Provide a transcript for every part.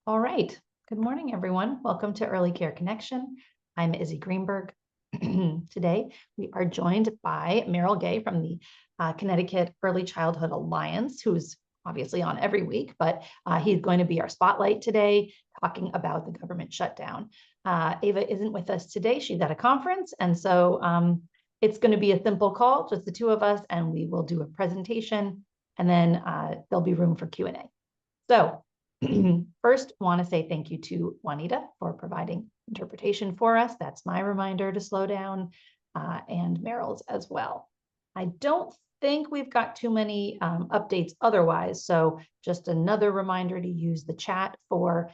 All right. Good morning, everyone. Welcome to Early Care Connection. I'm Izzy Greenberg. Today, we are joined by Merrill Gay from the Connecticut Early Childhood Alliance, who's obviously on every week, but he's going to be our spotlight today, talking about the government shutdown. Ava isn't with us today. She's at a conference, and so it's going to be a simple call, just the two of us, and we will do a presentation, and then there'll be room for Q&A. So first, want to say thank you to Juanita for providing interpretation for us. That's my reminder to slow down, and Merrill's as well. I don't think we've got too many updates otherwise, so just another reminder to use the chat for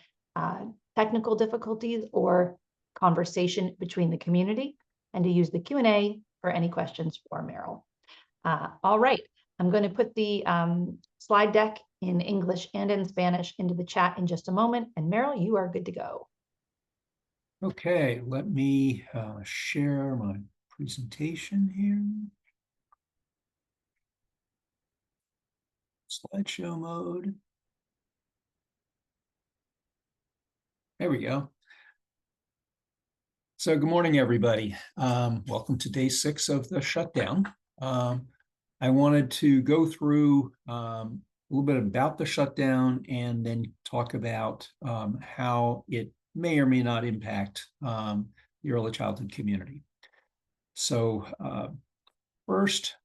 technical difficulties or conversation between the community, and to use the Q&A for any questions for Merrill. All right, I'm going to put the slide deck in English and in Spanish into the chat in just a moment. And Merrill, you are good to go. Okay, let me share my presentation here. Slideshow mode. There we go. So good morning, everybody. Welcome to day 6 of the shutdown. I wanted to go through a little bit about the shutdown and then talk about how it may or may not impact the early childhood community. So first,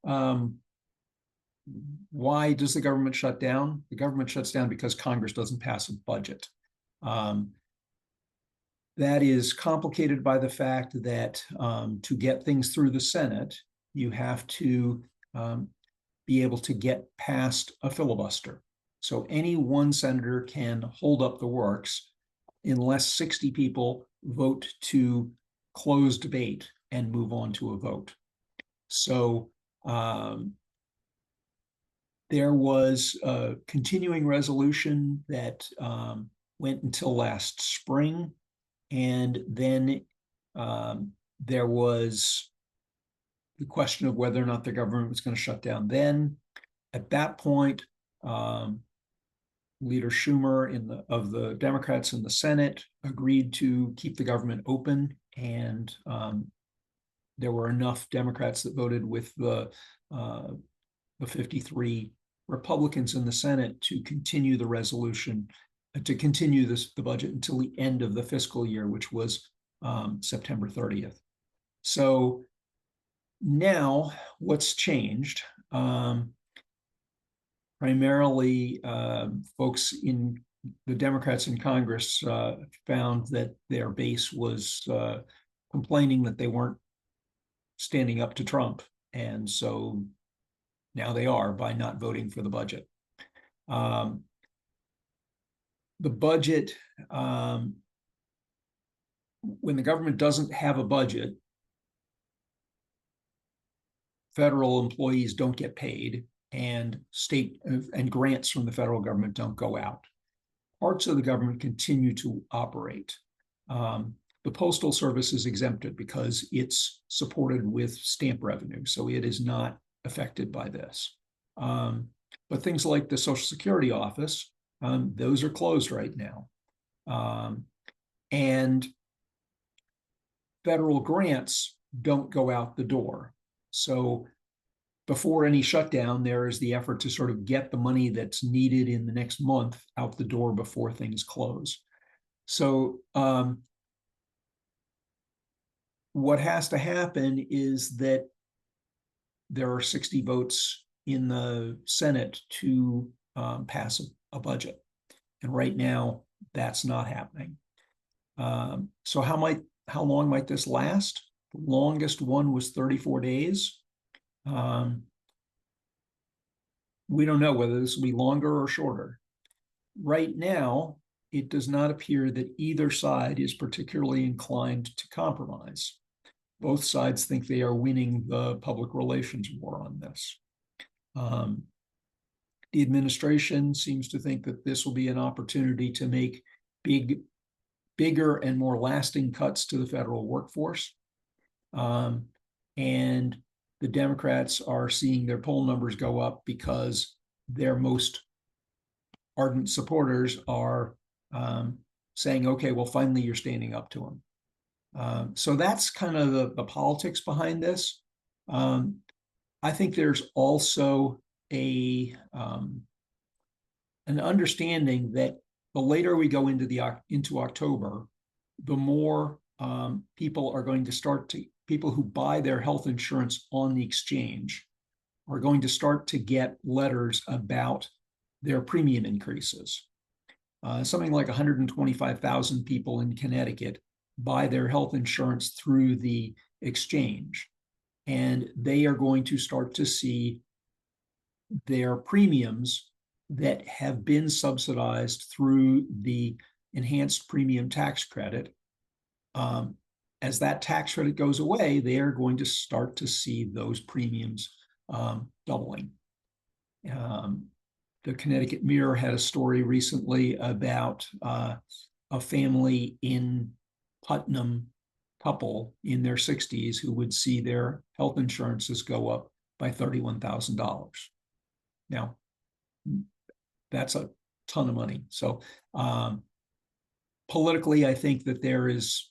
why does the government shut down? The government shuts down because Congress doesn't pass a budget. That is complicated by the fact that to get things through the Senate, you have to be able to get past a filibuster. So any one senator can hold up the works unless 60 people vote to close debate and move on to a vote. So there was a continuing resolution that went until last spring, and then there was the question of whether or not the government was going to shut down then. At that point, Leader Schumer of the Democrats in the Senate agreed to keep the government open, and there were enough Democrats that voted with the 53 Republicans in the Senate to continue the resolution, to continue the budget until the end of the fiscal year, which was September 30th. So now what's changed? Primarily, folks in the Democrats in Congress found that their base was complaining that they weren't standing up to Trump. And so now they are by not voting for the budget. The budget, when the government doesn't have a budget, federal employees don't get paid, and state and grants from the federal government don't go out. Parts of the government continue to operate. The Postal Service is exempted because it's supported with stamp revenue, so it is not affected by this. But things like the Social Security office, those are closed right now. And federal grants don't go out the door. So before any shutdown, there is the effort to sort of get the money that's needed in the next month out the door before things close. So what has to happen is that there are 60 votes in the Senate to pass a budget. And right now, that's not happening. So how long might this last? The longest one was 34 days. We don't know whether this will be longer or shorter. Right now, it does not appear that either side is particularly inclined to compromise. Both sides think they are winning the public relations war on this. The administration seems to think that this will be an opportunity to make bigger and more lasting cuts to the federal workforce. And the Democrats are seeing their poll numbers go up because their most ardent supporters are saying, okay, well, finally you're standing up to them. So that's kind of the politics behind this. I think there's also an understanding that the later we go into October, the more people are going to people who buy their health insurance on the exchange are going to start to get letters about their premium increases. Something like 125,000 people in Connecticut buy their health insurance through the exchange, and they are going to start to see their premiums that have been subsidized through the enhanced premium tax credit. As that tax credit goes away, they are going to start to see those premiums doubling. The Connecticut Mirror had a story recently about a family in Putnam, couple in their 60s who would see their health insurances go up by $31,000. Now, that's a ton of money. So politically, I think that there is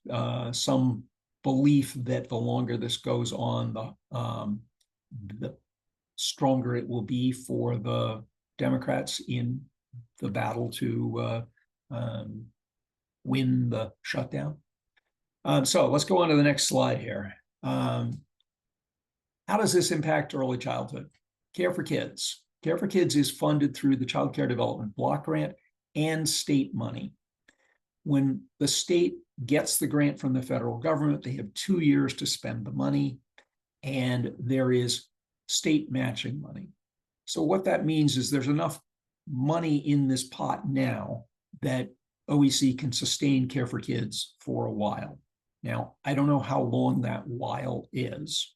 some belief that the longer this goes on, the stronger it will be for the Democrats in the battle to win the shutdown. So let's go on to the next slide here. How does this impact early childhood? Care for Kids. Care for Kids is funded through the Child Care Development Block Grant and state money. When the state gets the grant from the federal government, they have 2 years to spend the money, and there is state matching money. So what that means is there's enough money in this pot now that OEC can sustain Care for Kids for a while. Now, I don't know how long that while is,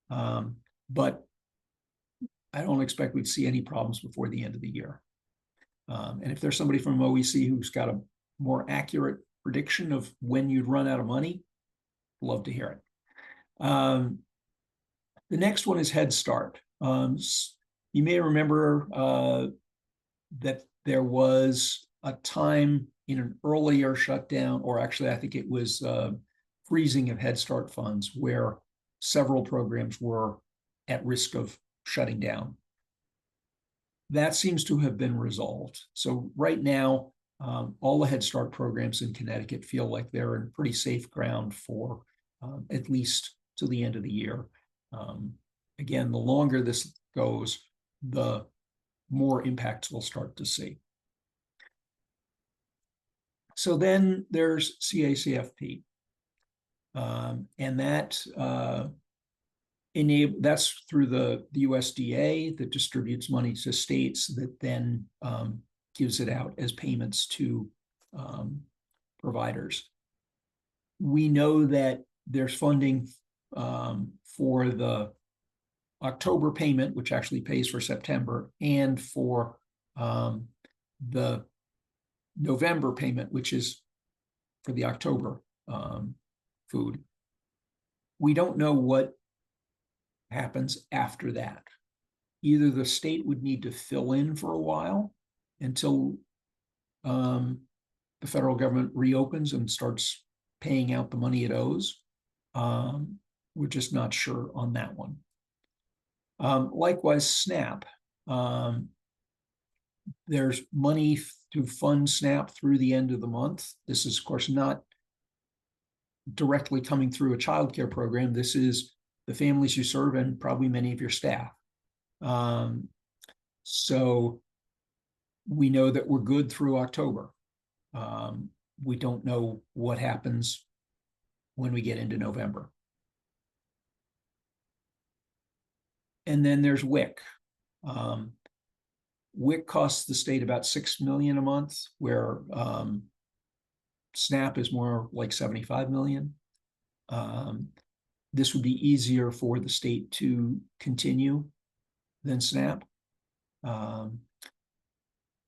but I don't expect we'd see any problems before the end of the year. And if there's somebody from OEC who's got a more accurate prediction of when you'd run out of money, love to hear it. The next one is Head Start. You may remember that there was a time in an earlier shutdown, or actually I think it was freezing of Head Start funds, where several programs were at risk of shutting down. That seems to have been resolved. So right now, all the Head Start programs in Connecticut feel like they're in pretty safe ground for at least to the end of the year. Again, the longer this goes, the more impacts we'll start to see. So then there's CACFP, and that's through the USDA that distributes money to states that then gives it out as payments to providers. We know that there's funding for the October payment, which actually pays for September, and for the November payment, which is for the October food. We don't know what happens after that. Either the state would need to fill in for a while until the federal government reopens and starts paying out the money it owes. We're just not sure on that one. Likewise, SNAP. There's money to fund SNAP through the end of the month. This is, of course, not directly coming through a child care program. This is the families you serve and probably many of your staff. So we know that we're good through October. We don't know what happens when we get into November. And then there's WIC. WIC costs the state about $6 million a month, where SNAP is more like $75 million. This would be easier for the state to continue than SNAP.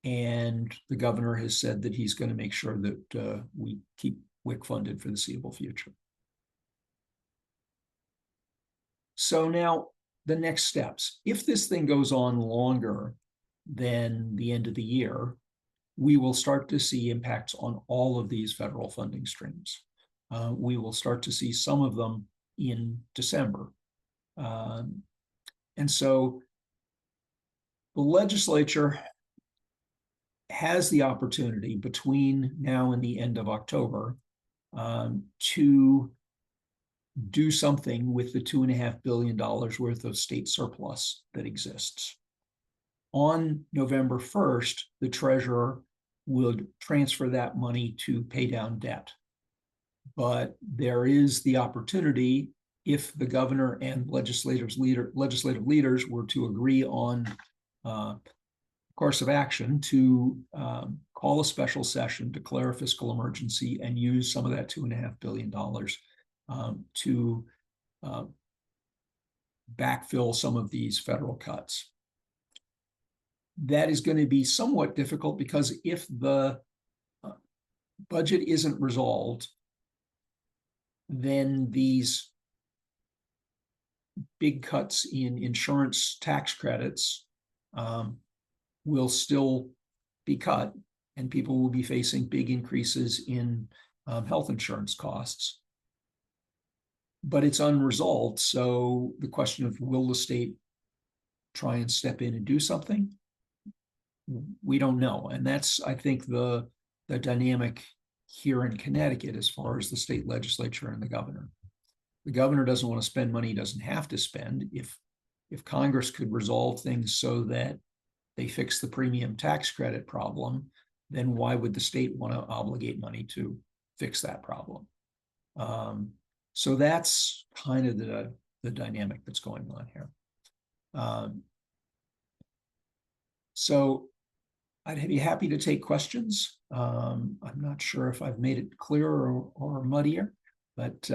And the governor has said that he's going to make sure that we keep WIC funded for the foreseeable future. So now the next steps. If this thing goes on longer than the end of the year, we will start to see impacts on all of these federal funding streams. We will start to see some of them in December. And so the legislature has the opportunity between now and the end of October to do something with the $2.5 billion worth of state surplus that exists. On November 1st, the treasurer would transfer that money to pay down debt. But there is the opportunity, if the governor and legislative leaders were to agree on course of action, to call a special session, declare a fiscal emergency, and use some of that $2.5 billion to backfill some of these federal cuts. That is going to be somewhat difficult because if the budget isn't resolved, then these big cuts in insurance tax credits will still be cut, and people will be facing big increases in health insurance costs. But it's unresolved, so the question of will the state try and step in and do something? We don't know, and that's, I think, the dynamic here in Connecticut as far as the state legislature and the governor. The governor doesn't want to spend money he doesn't have to spend. If Congress could resolve things so that they fix the premium tax credit problem, then why would the state want to obligate money to fix that problem? So that's kind of the dynamic that's going on here. So I'd be happy to take questions. I'm not sure if I've made it clearer or muddier, but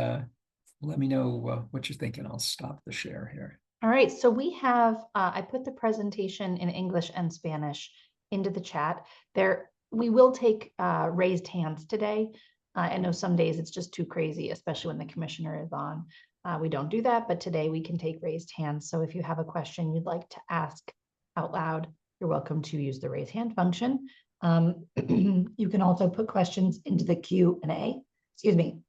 let me know what you think, and I'll stop the share here. All right, so we have, I put the presentation in English and Spanish into the chat. We will take raised hands today. I know some days it's just too crazy, especially when the commissioner is on. We don't do that, but today we can take raised hands. So if you have a question you'd like to ask out loud, you're welcome to use the raise hand function. You can also put questions into the Q&A. Excuse me.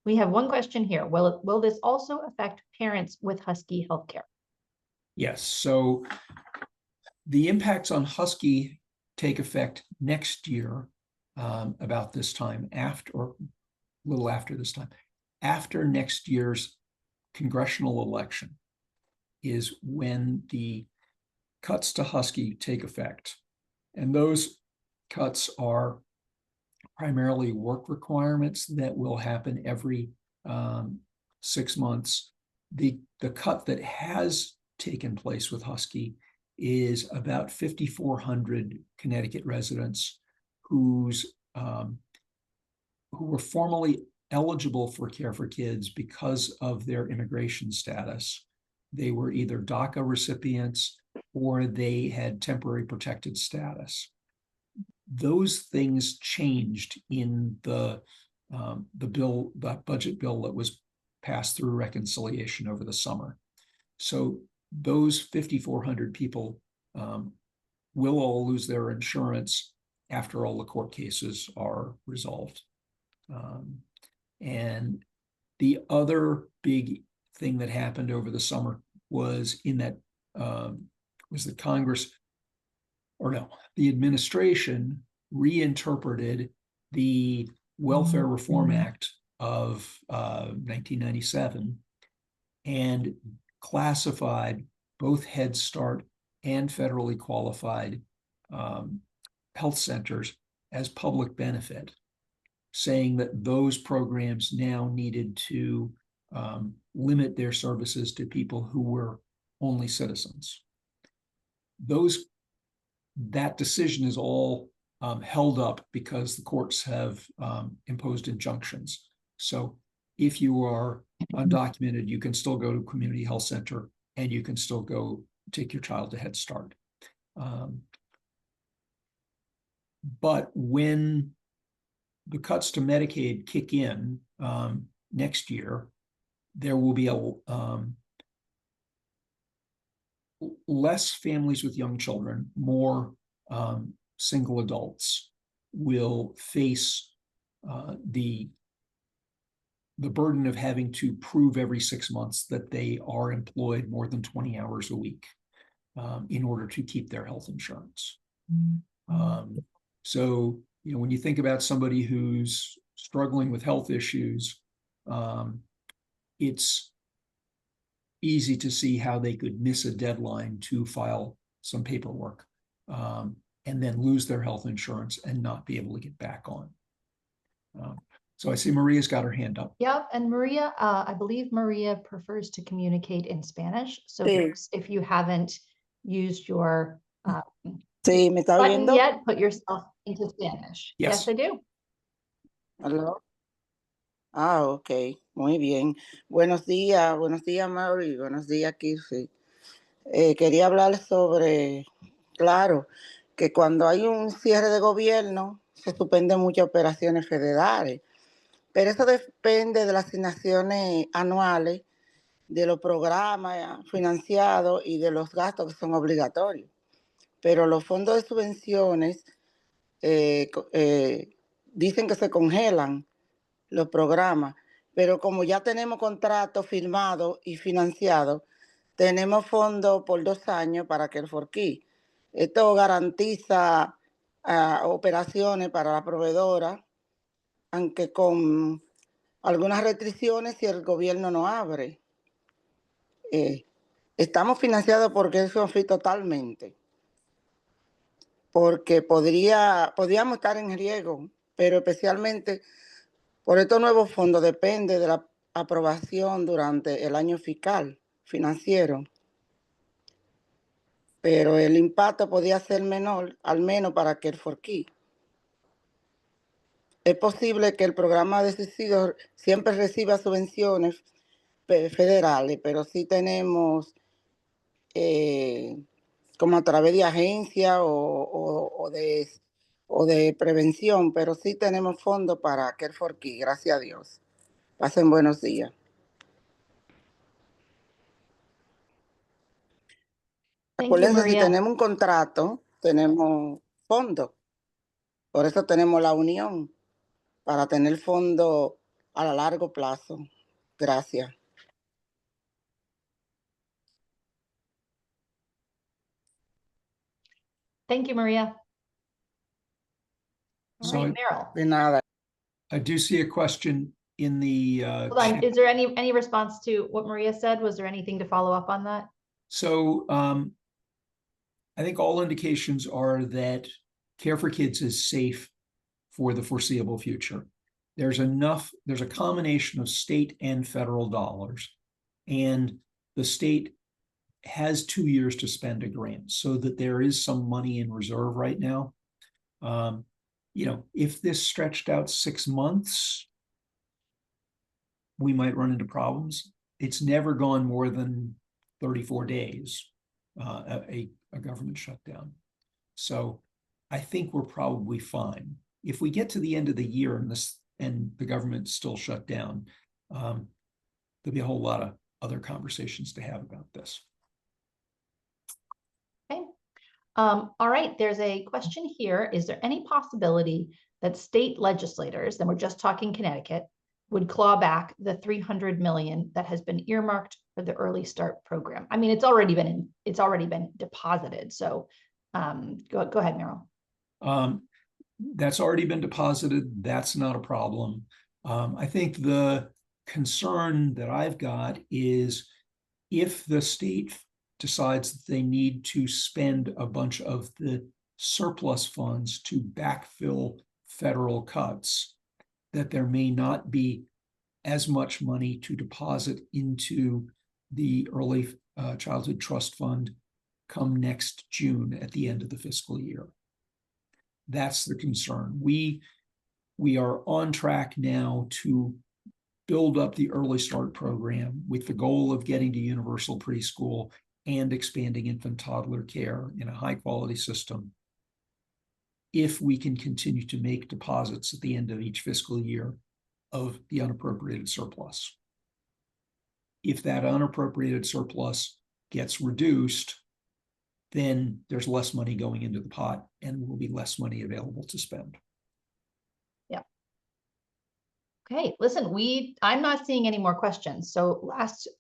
We have one question here. Will this also affect parents with Husky healthcare? Yes. So the impacts on Husky take effect next year, about this time, or a little after this time. After next year's congressional election is when the cuts to Husky take effect. And those cuts are primarily work requirements that will happen every 6 months. The cut that has taken place with Husky is about 5,400 Connecticut residents who were formerly eligible for Care for Kids because of their immigration status. They were either DACA recipients or they had temporary protected status. Those things changed in the budget bill that was passed through reconciliation over the summer. So those 5,400 people will all lose their insurance after all the court cases are resolved. And the other big thing that happened over the summer was the Congress, or no, the administration reinterpreted the Welfare Reform Act of 1997 and classified both Head Start and federally qualified health centers as public benefit, saying that those programs now needed to limit their services to people who were only citizens. That decision is all held up because the courts have imposed injunctions. So if you are undocumented, you can still go to a community health center and you can still go take your child to Head Start. But when the cuts to Medicaid kick in next year, there will be less families with young children, more single adults will face the burden of having to prove every 6 months that they are employed more than 20 hours a week in order to keep their health insurance. So, when you think about somebody who's struggling with health issues, it's easy to see how they could miss a deadline to file some paperwork and then lose their health insurance and not be able to get back on. So I see Maria's got her hand up. Yep, and Maria, I believe Maria prefers to communicate in Spanish. So Sí. if you haven't used your Sí, ¿me está button oyendo? yet, put yourself into Spanish. Yes. Yes, I do. ¿Aló? Ah, ok, muy bien. Buenos días, Mary, buenos días, Kirsi. Quería hablar sobre, claro, que cuando hay un cierre de gobierno, se suspenden muchas operaciones federales, pero eso depende de las asignaciones anuales, de los programas financiados y de los gastos que son obligatorios. Pero los fondos de subvenciones dicen que se congelan los programas, pero como ya tenemos contratos firmados y financiados, tenemos fondos por 2 años para que el forquí. Esto garantiza operaciones para la proveedora, aunque con algunas restricciones si el gobierno no abre. Estamos financiados porque eso fue totalmente, porque podríamos estar en riesgo, pero especialmente por estos nuevos fondos depende de la aprobación durante el año fiscal financiero, pero el impacto podría ser menor, al menos para que el forquí. Es posible que el programa de subsidios siempre reciba subvenciones federales, pero sí tenemos como a través de agencias o de prevención, pero sí tenemos fondos para que el forquí, gracias a Dios. Pasen buenos días. Thank you, Acuérdense, si Maria. tenemos un contrato, tenemos fondos. Por eso tenemos la unión, para tener fondos a largo plazo. Gracias. Thank you, Maria. All So right, Meryl. De nada. I do see a question in the Hold on. chat. Is there any response to what Maria said? Was there anything to follow up on that? So I think all indications are that Care for Kids is safe for the foreseeable future. There's a combination of state and federal dollars, and the state has 2 years to spend a grant, so that there is some money in reserve right now. If this stretched out 6 months, we might run into problems. It's never gone more than 34 days, a government shutdown. So I think we're probably fine. If we get to the end of the year and the government's still shut down, there'll be a whole lot of other conversations to have about this. Okay. All right, there's a question here. Is there any possibility that state legislators, and we're just talking Connecticut, would claw back the $300 million that has been earmarked for the Early Start program? I mean, it's already been deposited. So go ahead, Meryl. That's already been deposited. That's not a problem. I think the concern that I've got is if the state decides that they need to spend a bunch of the surplus funds to backfill federal cuts, that there may not be as much money to deposit into the Early Childhood Trust Fund come next June at the end of the fiscal year. That's the concern. We are on track now to build up the Early Start program with the goal of getting to universal preschool and expanding infant toddler care in a high quality system, if we can continue to make deposits at the end of each fiscal year of the unappropriated surplus. If that unappropriated surplus gets reduced, then there's less money going into the pot and will be less money available to spend. Okay, listen, I'm not seeing any more questions. So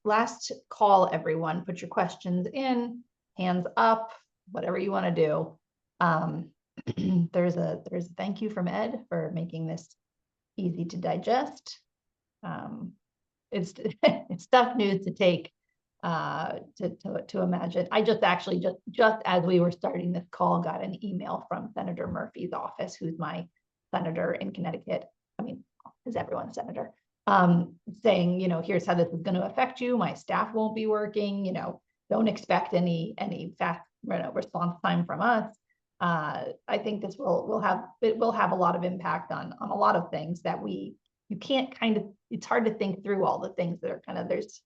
last call, everyone, put your questions in, hands up, whatever you want to do. There's a thank you from Ed for making this easy to digest. It's it's tough news to take, to imagine. I just actually just as we were starting this call, got an email from Senator Murphy's office, who's my senator in Connecticut. I mean, is everyone's senator, saying, here's how this is going to affect you. My staff won't be working, don't expect any fast response time from us. I think this will have a lot of impact on a lot of things that you can't it's hard to think through all the things that are there's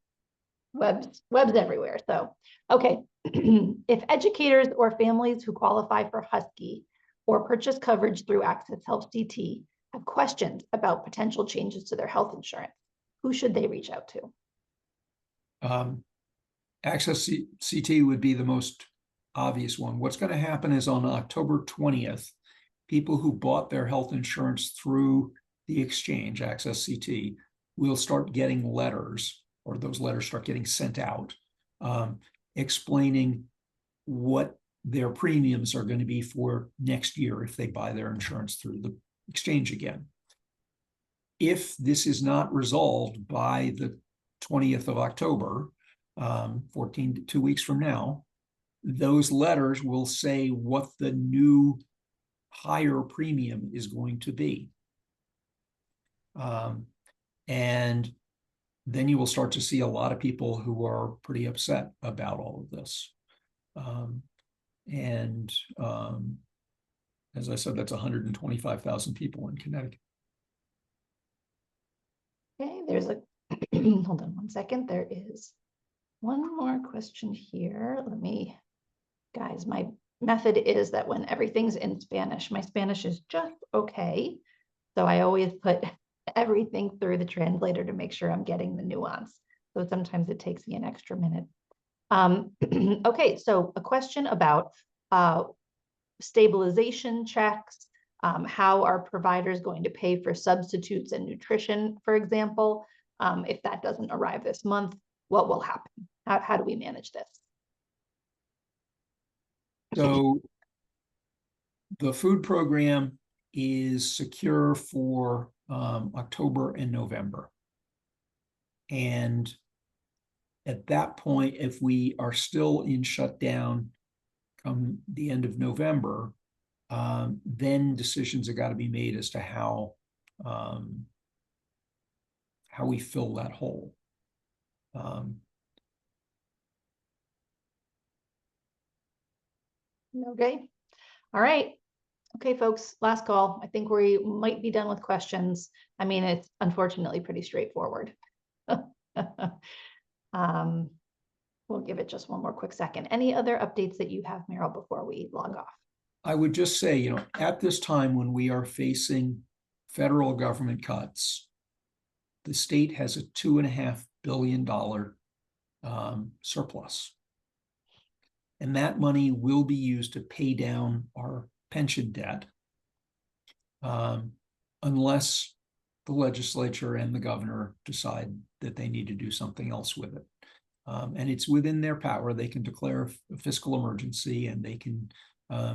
webs everywhere. So, okay. If educators or families who qualify for Husky or purchase coverage through Access Health CT have questions about potential changes to their health insurance, who should they reach out to? Access CT would be the most obvious one. What's going to happen is on October 20th, people who bought their health insurance through the exchange, Access CT, will start getting letters, or those letters start getting sent out, explaining what their premiums are going to be for next year if they buy their insurance through the exchange again. If this is not resolved by the 20th of October, 2 weeks from now, those letters will say what the new higher premium is going to be. And then you will start to see a lot of people who are pretty upset about all of this. As I said, that's 125,000 people in Connecticut. Okay, there's a, hold on one second. There is one more question here. Guys, my method is that when everything's in Spanish, my Spanish is just okay. So I always put everything through the translator to make sure I'm getting the nuance. So sometimes it takes me an extra minute. Okay, so a question about stabilization checks. How are providers going to pay for substitutes and nutrition, for example? If that doesn't arrive this month, what will happen? How do we manage this? So the food program is secure for October and November. And at that point, if we are still in shutdown come the end of November, then decisions have got to be made as to how we fill that hole. Okay. All right. Okay, folks, last call. I think we might be done with questions. I mean, it's unfortunately pretty straightforward. We'll give it just one more quick second. Any other updates that you have, Meryl, before we log off? I would just say, at this time when we are facing federal government cuts, the state has a $2.5 billion surplus. And that money will be used to pay down our pension debt, unless the legislature and the governor decide that they need to do something else with it. And it's within their power. They can declare a fiscal emergency, and they can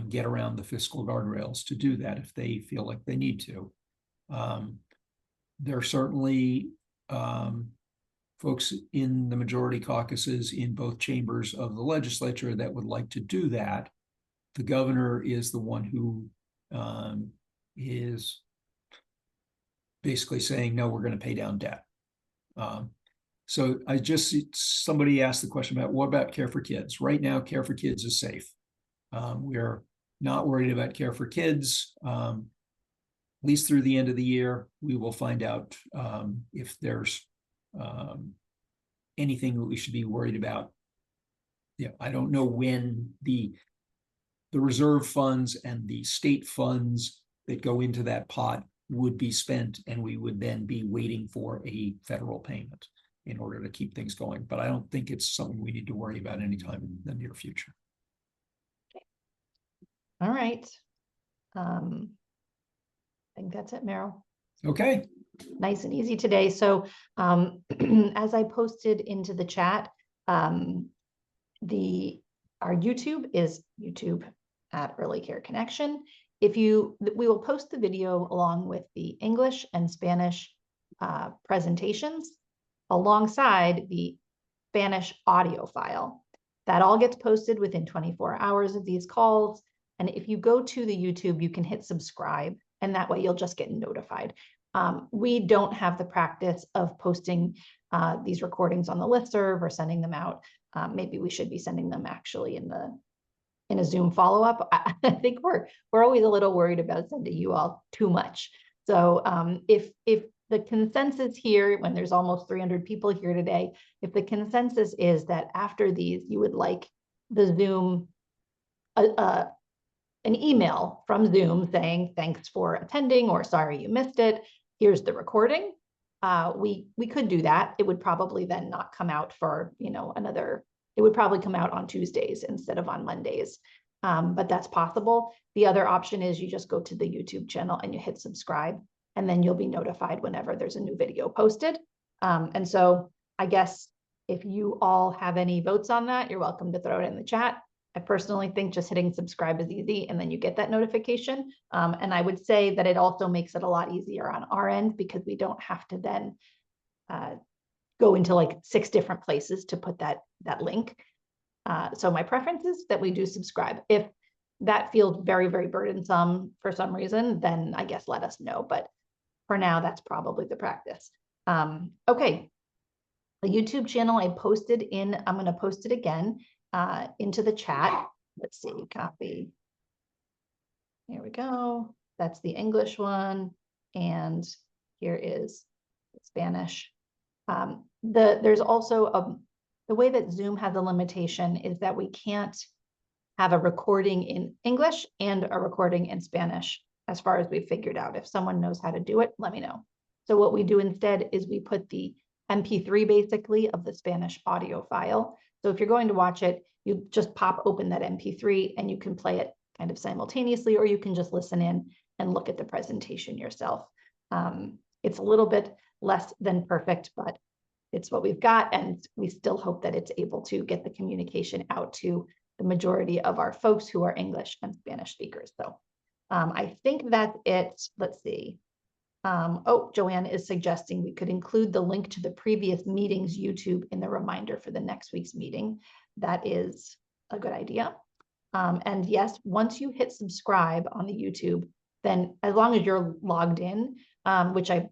get around the fiscal guardrails to do that if they feel like they need to. There are certainly folks in the majority caucuses in both chambers of the legislature that would like to do that. The governor is the one who is basically saying, no, we're going to pay down debt. So somebody asked the question about, what about Care for Kids? Right now, Care for Kids is safe. We're not worried about Care for Kids. At least through the end of the year, we will find out if there's anything that we should be worried about. Yeah, I don't know when the reserve funds and the state funds that go into that pot would be spent, and we would then be waiting for a federal payment in order to keep things going. But I don't think it's something we need to worry about anytime in the near future. All right. I think that's it, Meryl. Okay. Nice and easy today. So as I posted into the chat, our YouTube is YouTube at Early Care Connection. We will post the video along with the English and Spanish presentations alongside the Spanish audio file. That all gets posted within 24 hours of these calls. And if you go to the YouTube, you can hit subscribe, and that way you'll just get notified. We don't have the practice of posting these recordings on the listserv or sending them out. Maybe we should be sending them actually in a Zoom follow-up. I think we're always a little worried about sending you all too much. So if the consensus here, when there's almost 300 people here today, if the consensus is that after these, you would like the Zoom, an email from Zoom saying, thanks for attending, or sorry you missed it, here's the recording. We could do that. It would probably then not come out for, it would probably come out on Tuesdays instead of on Mondays. But that's possible. The other option is you just go to the YouTube channel and you hit subscribe, and then you'll be notified whenever there's a new video posted. And so I guess if you all have any votes on that, you're welcome to throw it in the chat. I personally think just hitting subscribe is easy, and then you get that notification. And I would say that it also makes it a lot easier on our end, because we don't have to then go into like 6 different places to put that link. So my preference is that we do subscribe. If that feels very, very burdensome for some reason, then I guess let us know. But for now, that's probably the practice. Okay. The YouTube channel I posted in, I'm going to post it again into the chat. Let's see, copy. Here we go. That's the English one. And here is the Spanish. There's also the way that Zoom has a limitation is that we can't have a recording in English and a recording in Spanish, as far as we've figured out. If someone knows how to do it, let me know. So what we do instead is we put the MP3 basically of the Spanish audio file. So if you're going to watch it, you just pop open that MP3 and you can play it kind of simultaneously, or you can just listen in and look at the presentation yourself. It's a little bit less than perfect, but it's what we've got, and we still hope that it's able to get the communication out to the majority of our folks who are English and Spanish speakers. So I think that's it. Let's see. Oh, Joanne is suggesting we could include the link to the previous meeting's YouTube in the reminder for the next week's meeting. That is a good idea. And yes, once you hit subscribe on the YouTube, then as long as you're logged in, which I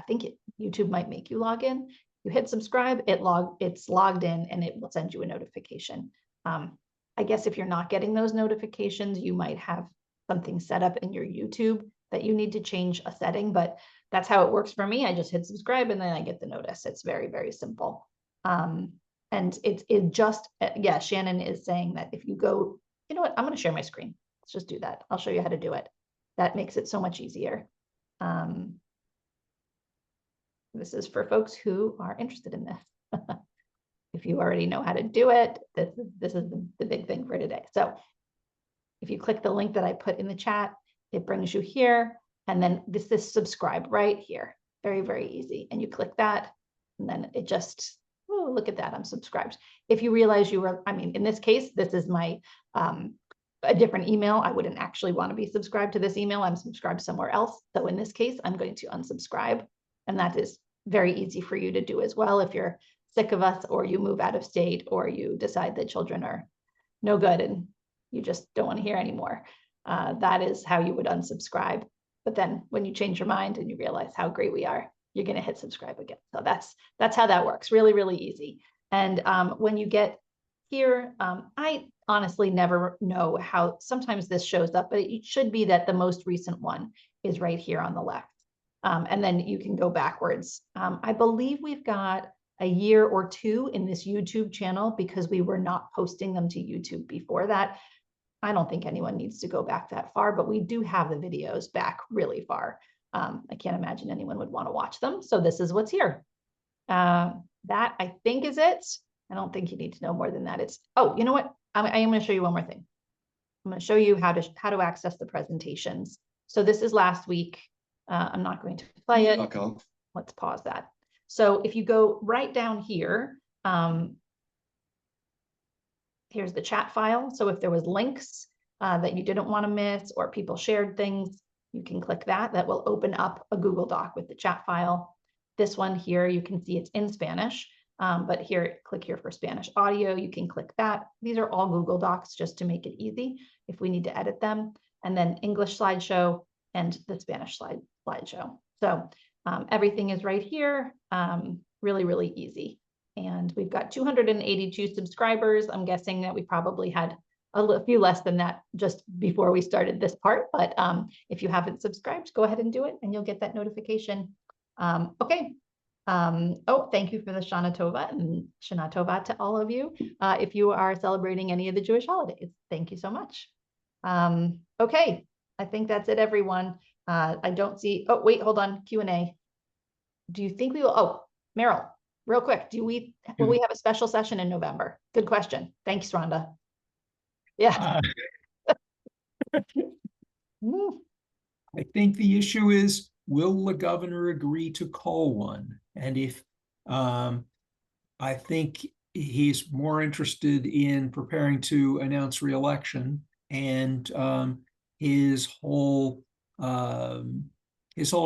think YouTube might make you log in, you hit subscribe, it's logged in, and it will send you a notification. I guess if you're not getting those notifications, you might have something set up in your YouTube that you need to change a setting, but that's how it works for me. I just hit subscribe and then I get the notice. It's very, very simple. And it just, yeah, Shannon is saying that if you go, you know what, I'm going to share my screen. Let's just do that. I'll show you how to do it. That makes it so much easier. This is for folks who are interested in this. If you already know how to do it, this is the big thing for today. So if you click the link that I put in the chat, it brings you here. And then this is subscribe right here. Very, very easy. And you click that, and then it just, oh, look at that, I'm subscribed. If you realize you were, in this case, this is my a different email. I wouldn't actually want to be subscribed to this email. I'm subscribed somewhere else. So in this case, I'm going to unsubscribe. And that is very easy for you to do as well. If you're sick of us, or you move out of state, or you decide that children are no good and you just don't want to hear anymore. That is how you would unsubscribe. But then when you change your mind and you realize how great we are, you're going to hit subscribe again. So that's how that works. Really, really easy. And when you get here, I honestly never know how sometimes this shows up, but it should be that the most recent one is right here on the left. And then you can go backwards. I believe we've got a year or 2 in this YouTube channel because we were not posting them to YouTube before that. I don't think anyone needs to go back that far, but we do have the videos back really far. I can't imagine anyone would want to watch them. So this is what's here. That I think is it. I don't think you need to know more than that. Oh, you know what? I am going to show you one more thing. I'm going to show you how to access the presentations. So this is last week. I'm not going to play it. Let's pause that. So if you go right down here, here's the chat file. So if there was links that you didn't want to miss, or people shared things, you can click that. That will open up a Google Doc with the chat file. This one here, you can see it's in Spanish, but here, click here for Spanish audio. You can click that. These are all Google Docs just to make it easy if we need to edit them. And then English slideshow and the Spanish slideshow. So everything is right here. Really, really easy. And we've got 282 subscribers. I'm guessing that we probably had a few less than that just before we started this part. But if you haven't subscribed, go ahead and do it and you'll get that notification. Okay. Oh, thank you for the Shana Tova and Shana Tova to all of you. If you are celebrating any of the Jewish holidays, thank you so much. Okay, I think that's it, everyone. I don't see, oh, wait, hold on, Q&A. Do you think we will, oh, Meryl, real quick, will we have a special session in November? Good question. Thanks, Rhonda. Yeah. I think the issue is, will the governor agree to call one? And if I think he's more interested in preparing to announce re-election, and his whole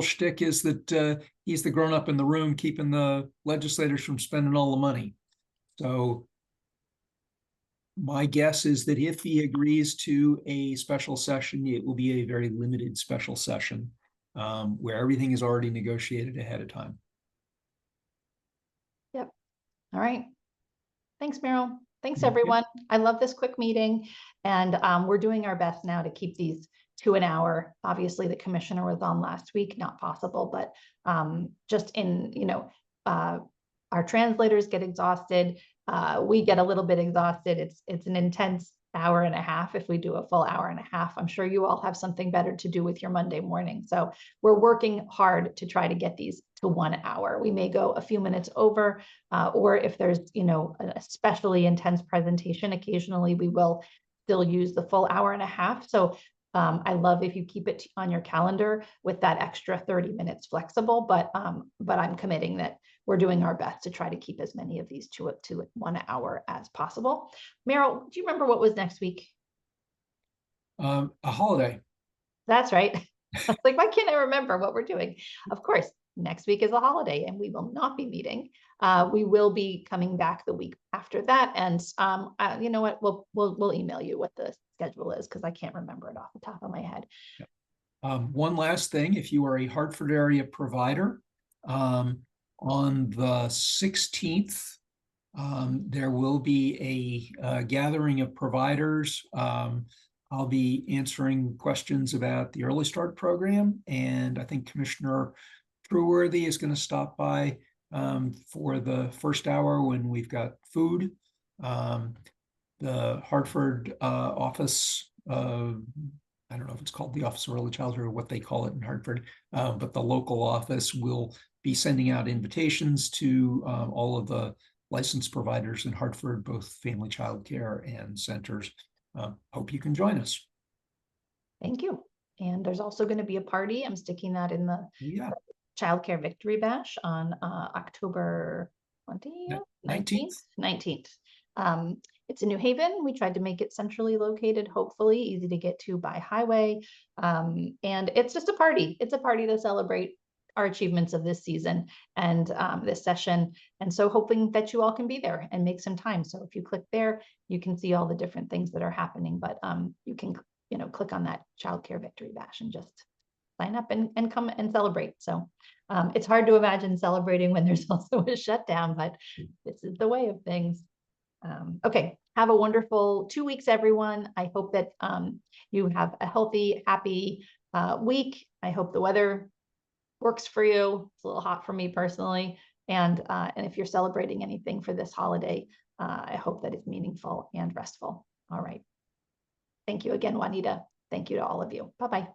shtick is that he's the grown-up in the room, keeping the legislators from spending all the money. So my guess is that if he agrees to a special session, it will be a very limited special session where everything is already negotiated ahead of time. Yep. All right. Thanks, Meryl. Thanks, everyone. I love this quick meeting, and we're doing our best now to keep these to an hour. Obviously, the commissioner was on last week, not possible, but just in, our translators get exhausted. We get a little bit exhausted. It's an intense hour and a half if we do a full hour and a half. I'm sure you all have something better to do with your Monday morning. So we're working hard to try to get these to 1 hour. We may go a few minutes over, or if there's, an especially intense presentation, occasionally we will still use the full hour and a half. So I love if you keep it on your calendar with that extra 30 minutes flexible, but I'm committing that we're doing our best to try to keep as many of these to 1 hour as possible. Meryl, do you remember what was next week? A holiday. That's right. I was like, why can't I remember what we're doing? Of course, next week is a holiday and we will not be meeting. We will be coming back the week after that. And you know what, we'll email you what the schedule is, because I can't remember it off the top of my head. One last thing, if you are a Hartford area provider, on the 16th, there will be a gathering of providers. I'll be answering questions about the Early Start program, and I think Commissioner Trueworthy is going to stop by for the first hour when we've got food. The Hartford office, I don't know if it's called the Office of Early Childhood or what they call it in Hartford, but the local office will be sending out invitations to all of the licensed providers in Hartford, both family child care and centers. Hope you can join us. Thank you. And there's also going to be a party. I'm sticking that in the Child Care Victory Bash on October 19th. It's in New Haven. We tried to make it centrally located, hopefully easy to get to by highway. And it's just a party. It's a party to celebrate our achievements of this season and this session. And so hoping that you all can be there and make some time. So if you click there, you can see all the different things that are happening, but you can, click on that Child Care Victory Bash and just sign up and come and celebrate. So it's hard to imagine celebrating when there's also a shutdown, but this is the way of things. Okay, have a wonderful 2 weeks, everyone. I hope that you have a healthy, happy week. I hope the weather works for you. It's a little hot for me personally. And if you're celebrating anything for this holiday, I hope that it's meaningful and restful. All right. Thank you again, Juanita. Thank you to all of you. Bye-bye.